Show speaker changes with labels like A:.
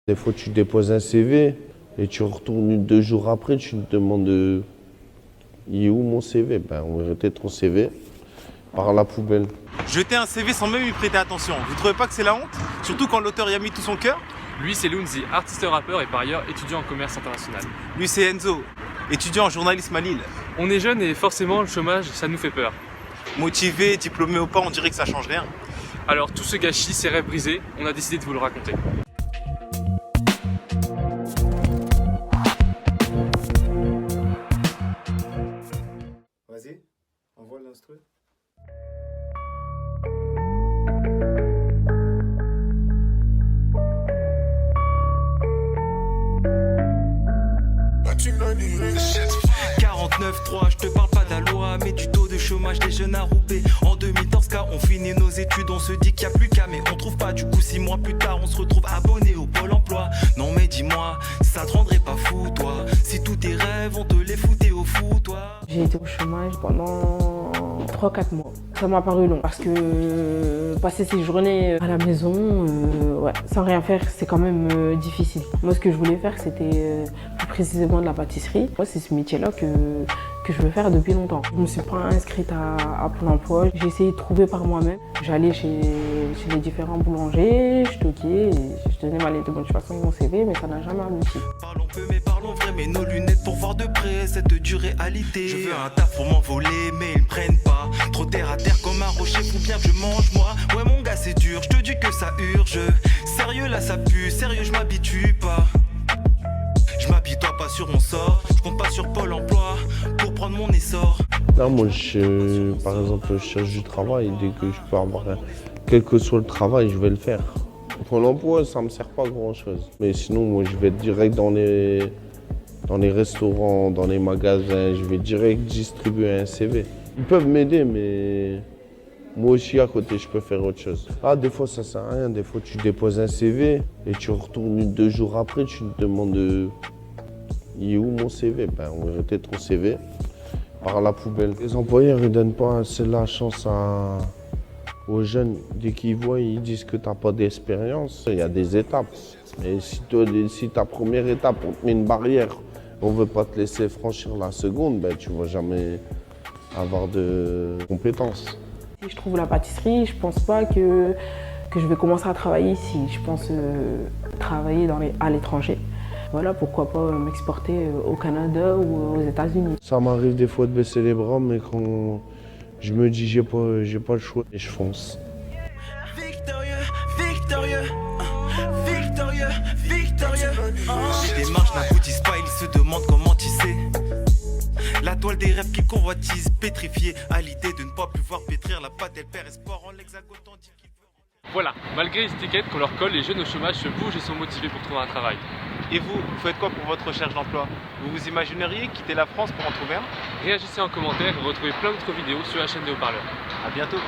A: Des fois, tu déposes un CV et tu retournes 2 jours après, tu te demandes il est où mon CV? Ben, on va jeter ton CV par la poubelle.
B: Jeter un CV sans même y prêter attention, vous trouvez pas que c'est la honte? Surtout quand l'auteur y a mis tout son cœur?
C: Lui, c'est Lunzi, artiste rappeur et par ailleurs étudiant en commerce international.
B: Lui, c'est Enzo, étudiant en journalisme à Lille.
C: On est jeune et forcément, le chômage, ça nous fait peur.
B: Motivé, diplômé ou pas, on dirait que ça change rien.
C: Alors, tout ce gâchis, ces rêves brisés, on a décidé de vous le raconter.
D: Vas-y, envoie l'instru.
E: Je te parle pas de la loi, mais du taux de chômage des jeunes à Roubaix. En 2014, car on finit nos études, on se dit qu'il n'y a plus qu'à, mais on trouve pas. Du coup, 6 mois plus tard, on se retrouve abonné au Pôle emploi. Non, mais dis-moi, ça te rendrait pas fou, toi? Si tous tes rêves, on te les foutait au fou, toi?
F: J'ai été au chômage pendant 3-4 mois. Ça m'a paru long parce que passer ces journées à la maison, sans rien faire, c'est quand même difficile. Moi, ce que je voulais faire, c'était plus précisément de la pâtisserie. Moi, c'est ce métier-là que je veux faire depuis longtemps. Je ne me suis pas inscrite à Pôle emploi. J'ai essayé de trouver par moi-même. J'allais chez les différents boulangers, je toquais, je donnais ma lettre de motivation de mon CV, mais ça n'a jamais abouti.
E: Parlons peu, mais parlons vrai, mais nos lunettes pour voir de près cette dure réalité. Je veux un taf pour m'envoler, mais ils me prennent pas. Trop terre à terre comme un rocher, faut bien que je mange moi. Ouais mon gars c'est dur, je te dis que ça urge. Sérieux là ça pue, sérieux je m'habitue pas. Je m'habitue pas sur mon sort, je compte pas sur Pôle emploi pour prendre mon essor.
A: Là, moi, par exemple, je cherche du travail. Dès que je peux avoir, quel que soit le travail, je vais le faire. Pôle emploi, ça me sert pas à grand-chose. Mais sinon, moi, je vais être direct dans les restaurants, dans les magasins. Je vais direct distribuer un CV. Ils peuvent m'aider, mais moi aussi, à côté, je peux faire autre chose. Ah, des fois, ça sert à rien. Des fois, tu déposes un CV et tu retournes 2 jours après, tu te demandes il est où mon CV? Ben, on va jeter ton CV par la poubelle. Les employeurs ne donnent pas assez la chance aux jeunes. Dès qu'ils voient, ils disent que tu n'as pas d'expérience. Il y a des étapes. Et si ta première étape, on te met une barrière, on ne veut pas te laisser franchir la seconde, ben, tu ne vas jamais avoir de compétences.
F: Si je trouve la pâtisserie, je ne pense pas que je vais commencer à travailler ici. Je pense travailler à l'étranger. Voilà, pourquoi pas m'exporter au Canada ou aux États-Unis.
A: Ça m'arrive des fois de baisser les bras, mais quand je me dis j'ai pas le choix et je fonce.
E: Victorieux, victorieux, victorieux, victorieux. Les démarches n'aboutissent pas, ils se demandent comment tisser. La toile des rêves qu'ils convoitisent, pétrifiés à l'idée de ne pas pouvoir pétrir la pâte, elle perd espoir en l'hexagone tandis qu'il veut.
C: Voilà, malgré les étiquettes qu'on leur colle, les jeunes au chômage se bougent et sont motivés pour trouver un travail.
B: Et vous faites quoi pour votre recherche d'emploi? Vous vous imagineriez quitter la France pour en trouver un?
C: Réagissez en commentaire et retrouvez plein d'autres vidéos sur la chaîne des Haut-Parleurs.
B: À bientôt.